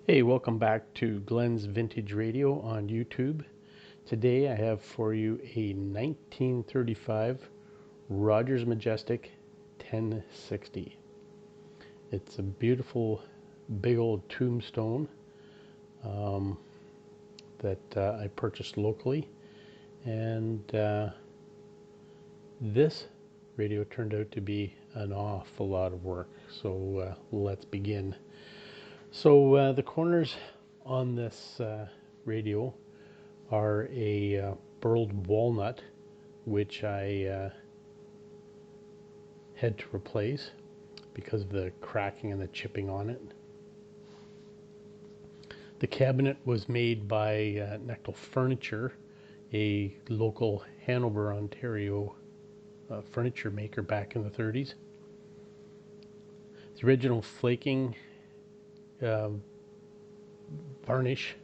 Hey, welcome back to Glenn's Vintage Radio on YouTube. Today I have for you a 1935 Rogers Majestic 1060. It's a beautiful big old tombstone that I purchased locally, and this radio turned out to be an awful lot of work, so let's begin. So the corners on this radio are a burled walnut, which I had to replace because of the cracking and the chipping on it. The cabinet was made by Nectal Furniture, a local Hanover, Ontario furniture maker back in the 30s. The original flaking varnish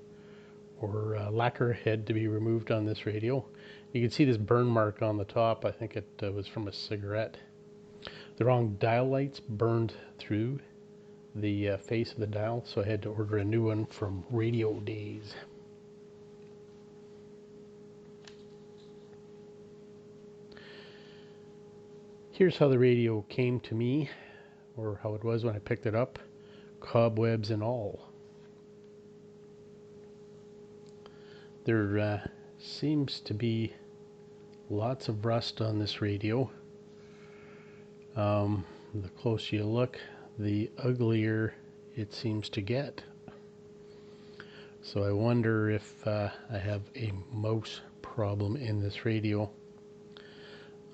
or lacquer had to be removed on this radio. You can see this burn mark on the top. I think it was from a cigarette. The wrong dial lights burned through the face of the dial, so I had to order a new one from Radio Days. Here's how the radio came to me, or how it was when I picked it up, cobwebs and all. There seems to be lots of rust on this radio. The closer you look, the uglier it seems to get. So I wonder if I have a mouse problem in this radio.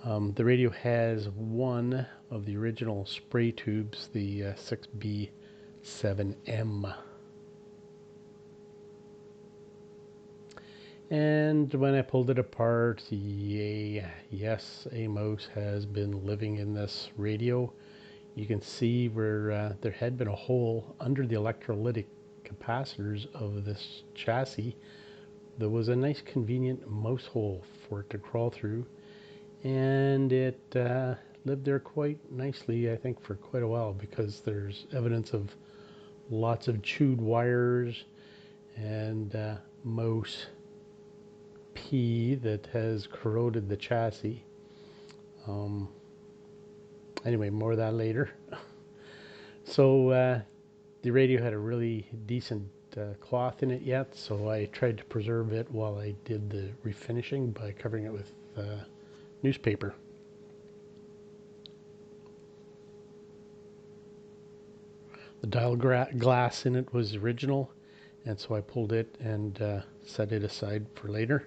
The radio has one of the original spray tubes, the 6B7M. And when I pulled it apart, yes, a mouse has been living in this radio. You can see where there had been a hole under the electrolytic capacitors of this chassis. There was a nice convenient mouse hole for it to crawl through, and it lived there quite nicely, I think, for quite a while, because there's evidence of lots of chewed wires and mouse pee that has corroded the chassis. Anyway, more of that later. So the radio had a really decent cloth in it yet, so I tried to preserve it while I did the refinishing by covering it with newspaper. The dial glass in it was original, and so I pulled it and set it aside for later.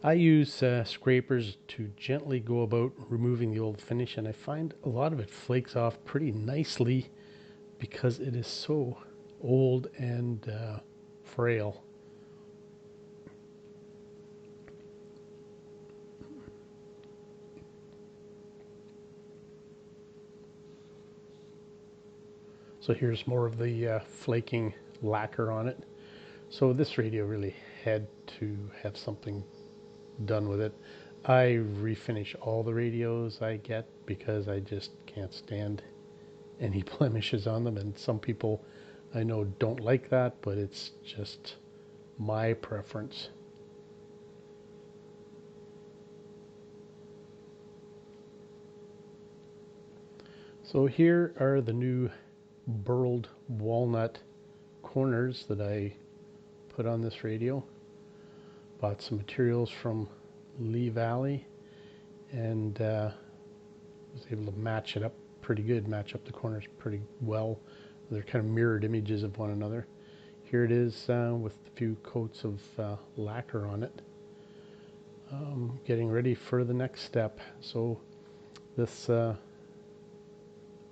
I use scrapers to gently go about removing the old finish, and I find a lot of it flakes off pretty nicely because it is so old and frail. So here's more of the flaking lacquer on it. So this radio really had to have something done with it. I refinish all the radios I get because I just can't stand any blemishes on them, and some people I know don't like that, but it's just my preference. So here are the new burled walnut corners that I put on this radio. Bought some materials from Lee Valley, and was able to match it up pretty good, match up the corners pretty well. They're kind of mirrored images of one another. Here it is with a few coats of lacquer on it. Getting ready for the next step. So this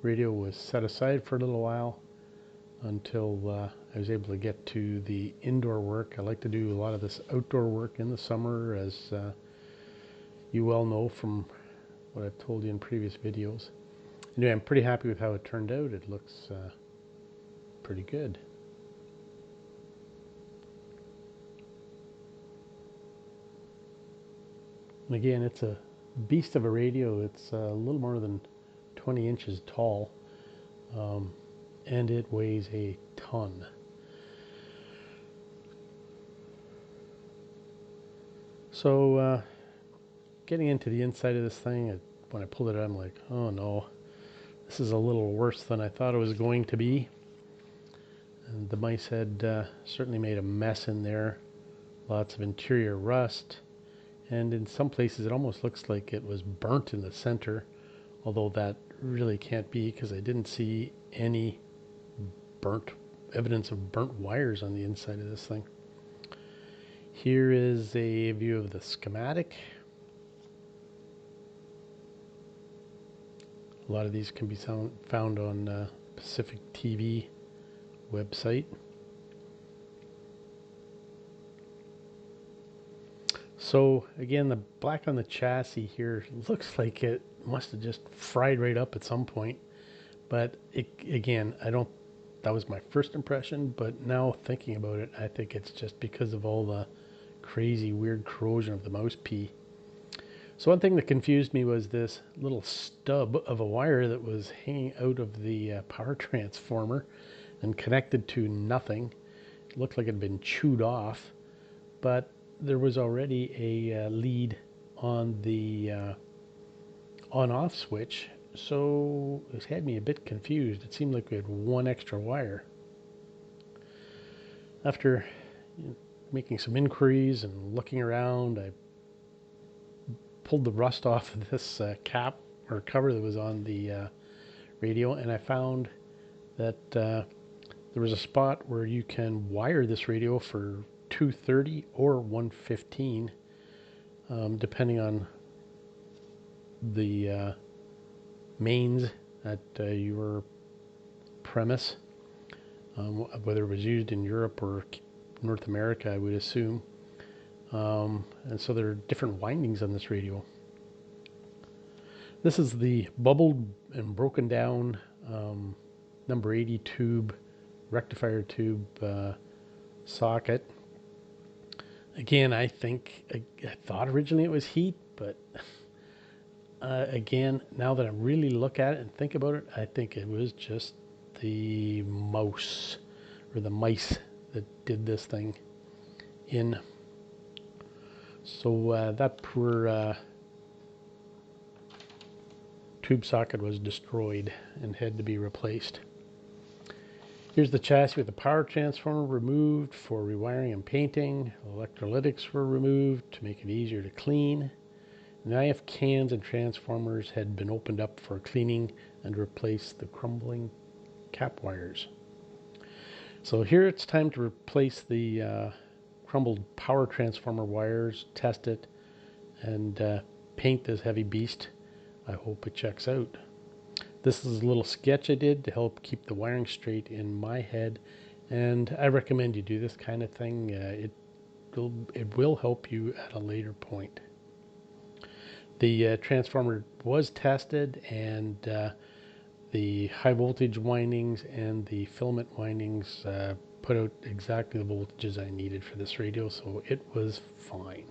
radio was set aside for a little while until I was able to get to the indoor work. I like to do a lot of this outdoor work in the summer, as you well know from what I've told you in previous videos. Anyway, I'm pretty happy with how it turned out. It looks pretty good. And again, it's a beast of a radio. It's a little more than 20 inches tall, and it weighs a ton. So getting into the inside of this thing, when I pulled it out, I'm like, oh no, this is a little worse than I thought it was going to be. And the mice had certainly made a mess in there. Lots of interior rust. And in some places it almost looks like it was burnt in the center, although that really can't be because I didn't see any burnt evidence of burnt wires on the inside of this thing. Here is a view of the schematic. A lot of these can be found on Pacific TV website. So again, the black on the chassis here looks like it must have just fried right up at some point. But again, that was my first impression, but now thinking about it, I think it's just because of all the crazy weird corrosion of the mouse pea. So one thing that confused me was this little stub of a wire that was hanging out of the power transformer and connected to nothing. It looked like it had been chewed off, but there was already a lead on the on-off switch, so it had me a bit confused. It seemed like we had one extra wire. After making some inquiries and looking around, I pulled the rust off of this cap or cover that was on the radio, and I found that there was a spot where you can wire this radio for 230 or 115, depending on the mains at your premise, whether it was used in Europe or North America, I would assume. And so there are different windings on this radio. This is the bubbled and broken down number 80 tube, rectifier tube socket. Again, I thought originally it was heat, but again, now that I really look at it and think about it, I think it was just the mouse or the mice that did this thing in. So that poor tube socket was destroyed and had to be replaced. Here's the chassis with the power transformer removed for rewiring and painting. Electrolytics were removed to make it easier to clean. The IF cans and transformers had been opened up for cleaning and replaced the crumbling cap wires. So here it's time to replace the crumbled power transformer wires, test it, and paint this heavy beast. I hope it checks out. This is a little sketch I did to help keep the wiring straight in my head, and I recommend you do this kind of thing. It will help you at a later point. The transformer was tested, and the high voltage windings and the filament windings put out exactly the voltages I needed for this radio, so it was fine.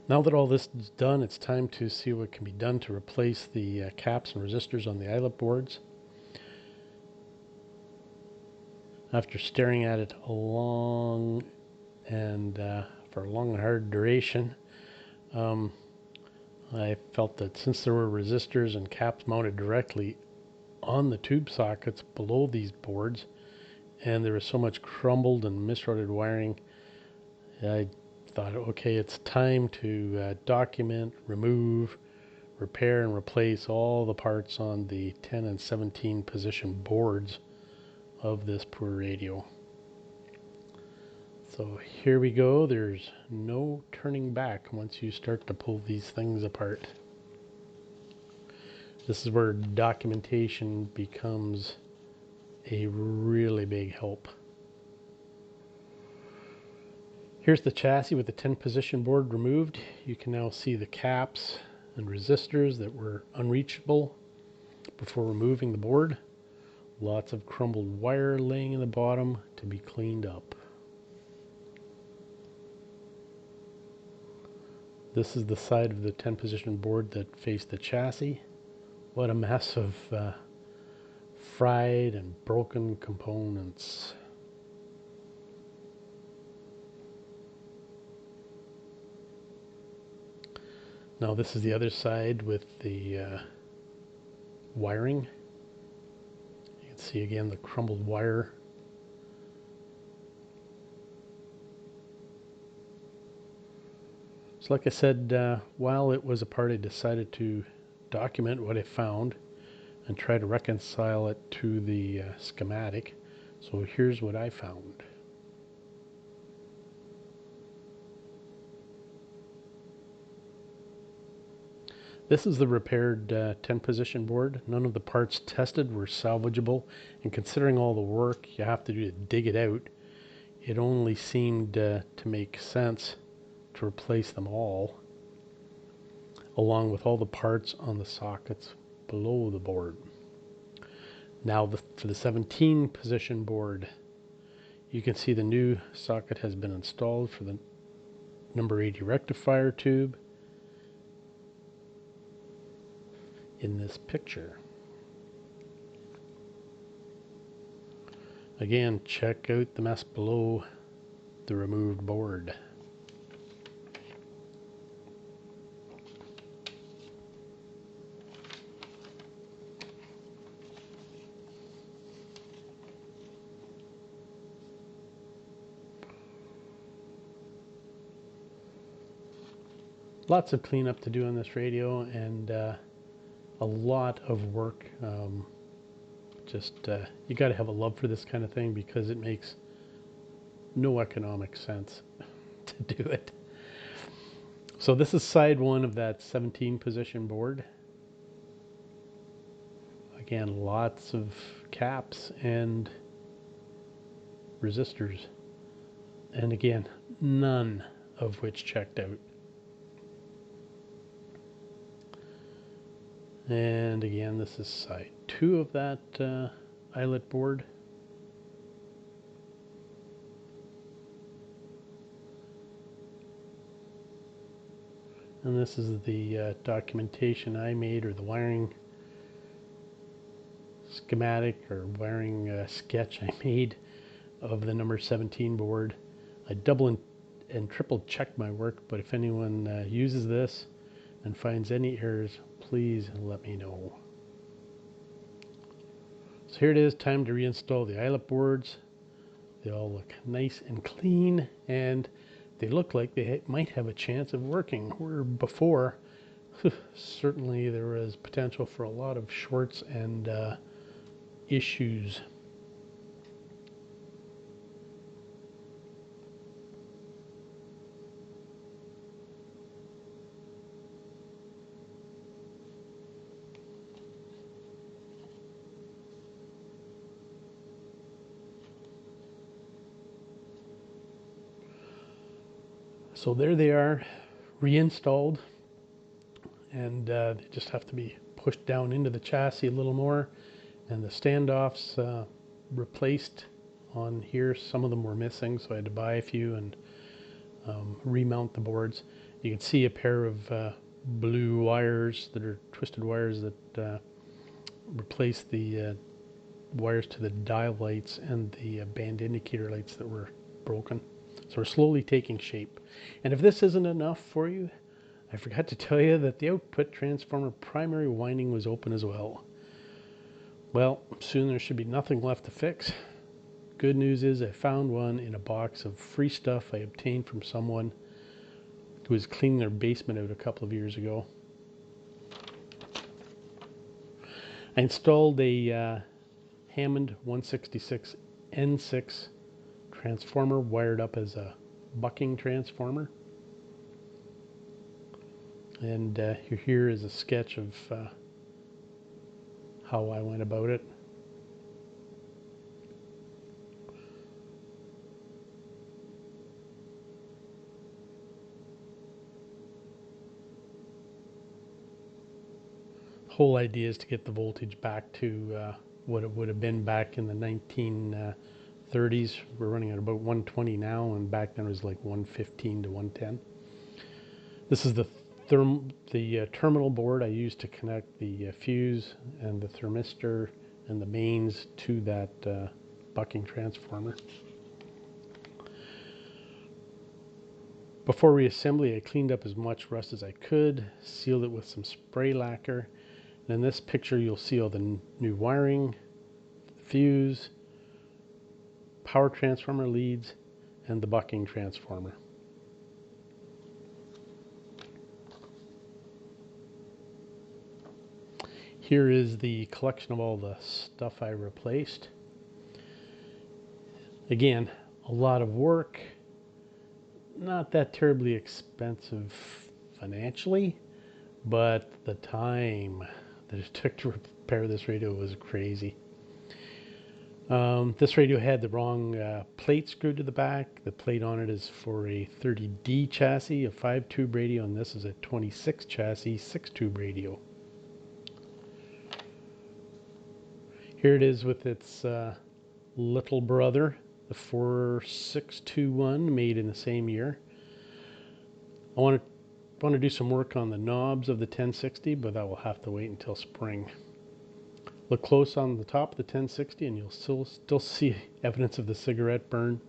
Now that all this is done, it's time to see what can be done to replace the caps and resistors on the eyelet boards. After staring at it for a long and hard duration, I felt that since there were resistors and caps mounted directly on the tube sockets below these boards, and there was so much crumbled and misrouted wiring, I thought, okay, it's time to document, remove, repair, and replace all the parts on the 10 and 17 position boards of this poor radio. So here we go. There's no turning back once you start to pull these things apart. This is where documentation becomes a really big help. Here's the chassis with the 10 position board removed. You can now see the caps and resistors that were unreachable before removing the board. Lots of crumbled wire laying in the bottom to be cleaned up. This is the side of the 10 position board that faced the chassis. What a mess of fried and broken components. Now this is the other side with the wiring. You can see again the crumbled wire. So like I said, while it was apart, I decided to document what I found and try to reconcile it to the schematic. So here's what I found. This is the repaired 10 position board. None of the parts tested were salvageable, and considering all the work you have to do to dig it out, it only seemed to make sense to replace them all, along with all the parts on the sockets below the board. Now for the 17 position board, you can see the new socket has been installed for the number 80 rectifier tube in this picture. Again, check out the mess below the removed board. Lots of cleanup to do on this radio, and a lot of work. You got to have a love for this kind of thing, because it makes no economic sense to do it. So this is side one of that 17 position board. Again, lots of caps and resistors, and again, none of which checked out. And again, this is side two of that eyelet board. And this is the documentation I made, or the wiring schematic or wiring sketch I made of the number 17 board. I double and triple checked my work, but if anyone uses this and finds any errors, please let me know. So here it is, time to reinstall the eyelet boards. They all look nice and clean, and they look like they might have a chance of working, where before certainly there was potential for a lot of shorts and issues. So there they are, reinstalled, and they just have to be pushed down into the chassis a little more, and the standoffs replaced on here. Some of them were missing, so I had to buy a few and remount the boards. You can see a pair of blue wires that are twisted wires that replace the wires to the dial lights and the band indicator lights that were broken. So we're slowly taking shape. And if this isn't enough for you, I forgot to tell you that the output transformer primary winding was open as well. Well, soon there should be nothing left to fix. Good news is I found one in a box of free stuff I obtained from someone who was cleaning their basement out a couple of years ago. I installed a Hammond 166 N6 transformer wired up as a bucking transformer. And here is a sketch of how I went about it. The whole idea is to get the voltage back to what it would have been back in the 1930s. We're running at about 120 now, and back then it was like 115 to 110. This is the terminal board I used to connect the fuse and the thermistor and the mains to that bucking transformer. Before reassembly, I cleaned up as much rust as I could, sealed it with some spray lacquer, and in this picture you'll see all the new wiring, fuse, power transformer leads, and the bucking transformer. Here is the collection of all the stuff I replaced. Again, a lot of work, not that terribly expensive financially, but the time that it took to repair this radio was crazy. This radio had the wrong plate screwed to the back. The plate on it is for a 30D chassis, a 5-tube radio, and this is a 26 chassis, 6-tube radio. Here it is with its little brother, the 4621, made in the same year. I want to do some work on the knobs of the 1060, but that will have to wait until spring. Look close on the top of the 1060 and you'll still see evidence of the cigarette burn.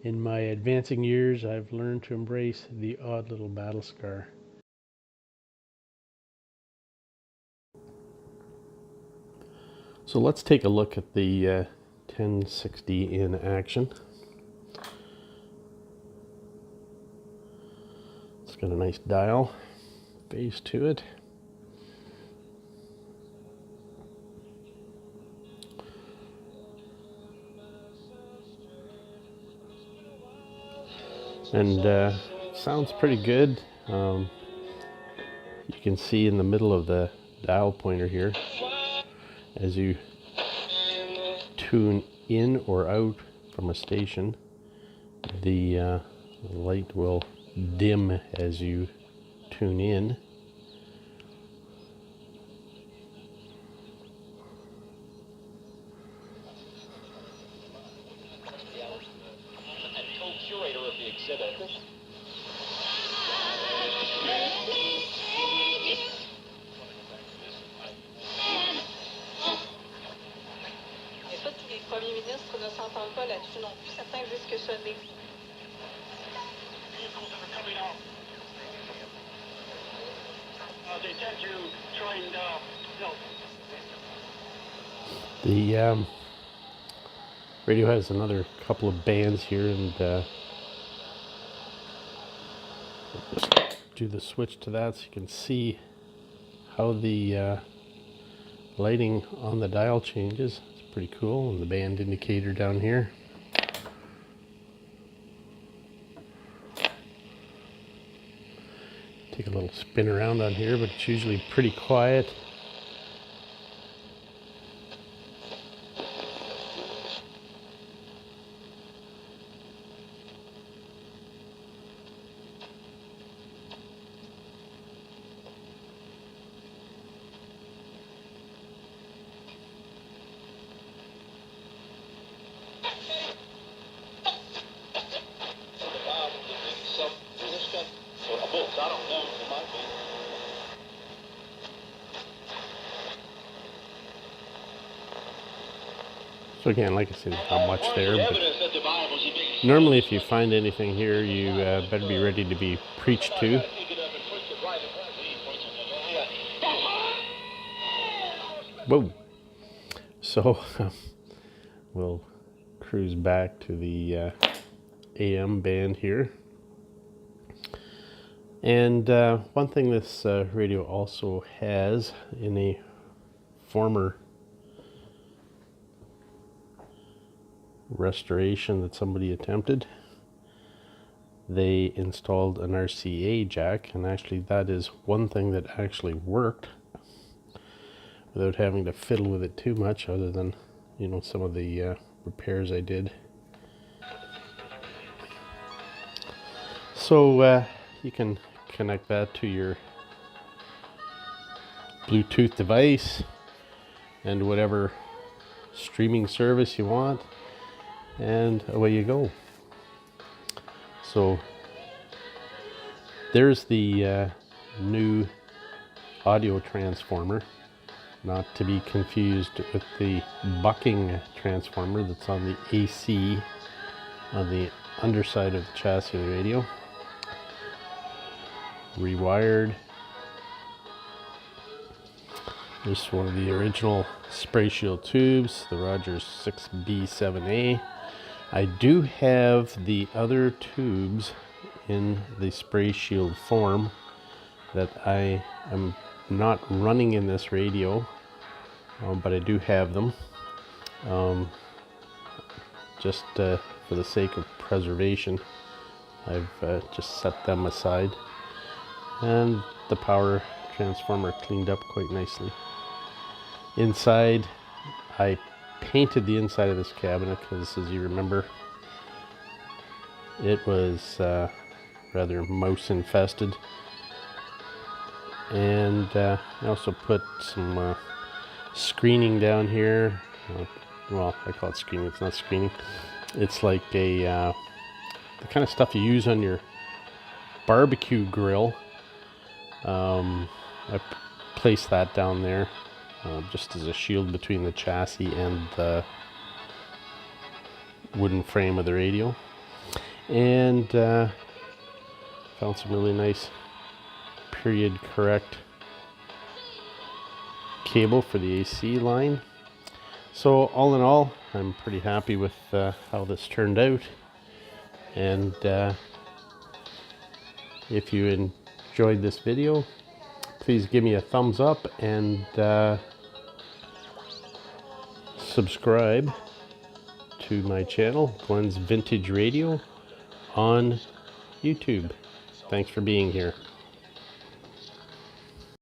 In my advancing years, I've learned to embrace the odd little battle scar. So let's take a look at the 1060 in action. It's got a nice dial base to it. And sounds pretty good. You can see in the middle of the dial pointer here, as you tune in or out from a station, the light will dim as you tune in. The radio has another couple of bands here, and just do the switch to that so you can see how the lighting on the dial changes. It's pretty cool, and the band indicator down here. Take a little spin around on here, but it's usually pretty quiet. So again, like I said, there's not much there, but normally if you find anything here, you better be ready to be preached to. Whoa! So we'll cruise back to the AM band here. And one thing this radio also has, in a former restoration that somebody attempted, they installed an RCA jack, and actually that is one thing that actually worked without having to fiddle with it too much, other than, you know, some of the repairs I did. So you can connect that to your Bluetooth device and whatever streaming service you want, and away you go. So there's the new audio transformer. not to be confused with the bucking transformer that's on the AC on the underside of the chassis of the radio. Rewired. This is one of the original spray shield tubes, the Rogers 6B7A. I do have the other tubes in the spray shield form that I am not running in this radio, but I do have them. Just for the sake of preservation, I've just set them aside. And the power transformer cleaned up quite nicely. Inside, I painted the inside of this cabinet because, as you remember, it was rather mouse infested. And I also put some screening down here. Well, I call it screening. It's not screening. It's like the kind of stuff you use on your barbecue grill. I placed that down there just as a shield between the chassis and the wooden frame of the radio. And found some really nice period correct cable for the AC line. So all in all, I'm pretty happy with how this turned out. And if you enjoyed this video, please give me a thumbs up and subscribe to my channel, Glenn's Vintage Radio, on YouTube. Thanks for being here.